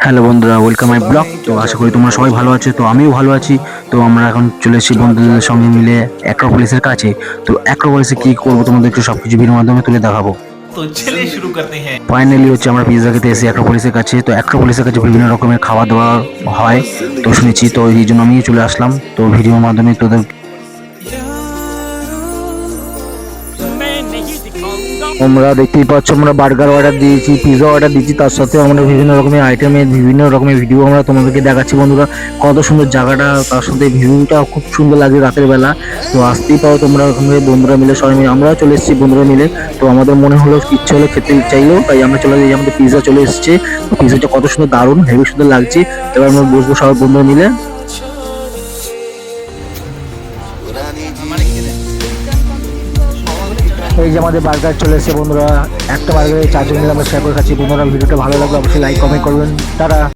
Hello বন্ধুরা, welcome my blog. তো আশা করি তোমরা সবাই ভালো আছো। তো আমিও ভালো আছি। তো আমরা এখন চলে এসেছি বন্ধুদের সঙ্গে মিলে অ্যাক্রোপলিসের কাছে। তো অ্যাক্রোপলিসে কি করবো তোমাদের একটু সবকিছু ভিডিওর মাধ্যমে তুলে দেখাবো। तो चलिए शुरू करते हैं। ফাইনালি হচ্ছে আমরা পিৎজা খেতে এসেছি অ্যাক্রোপলিসের কাছে। তো অ্যাক্রোপলিসের কাছে বিভিন্ন রকমের খাওয়া দাওয়া হয় তো শুনেছি, তো এই জন্য আমিও চলে আসলাম। তো ভিডিওর মাধ্যমে তোদের তোমরা দেখতেই পাচ্ছ, আমরা বার্গার অর্ডার দিয়েছি, পিৎজা অর্ডার দিয়েছি, তার সাথে আমরা বিভিন্ন রকমের আইটেমের বিভিন্ন রকমের ভিডিও আমরা তোমাদেরকে দেখাচ্ছি। বন্ধুরা, কত সুন্দর জায়গাটা, তার সাথে ভিউটা খুব সুন্দর লাগে রাতের বেলা। তো আসতেই পারো তোমরা ওখানে বন্ধুরা মিলে, সবাই মিলে আমরা চলে এসেছি বন্ধুরা মিলে। তো আমাদের মনে হলো ইচ্ছে হলো খেতে চাইলো, তাই আমরা চলে যাই। আমাদের পিৎজা চলে এসেছে। তো পিৎজাটা কত সুন্দর, দারুণ হেভি সুন্দর লাগছে। এবার আমরা বসবো সবাই বন্ধুরা মিলে। এই যে আমাদের বার্গার চলে এসেছে বন্ধুরা। একটা বার্গারে চারজন মিলে আমরা শেয়ার করে খাচ্ছি। বন্ধুরা, ভিডিওটা ভালো লাগলে অবশ্যই লাইক কমেন্ট করবেন। টাটা।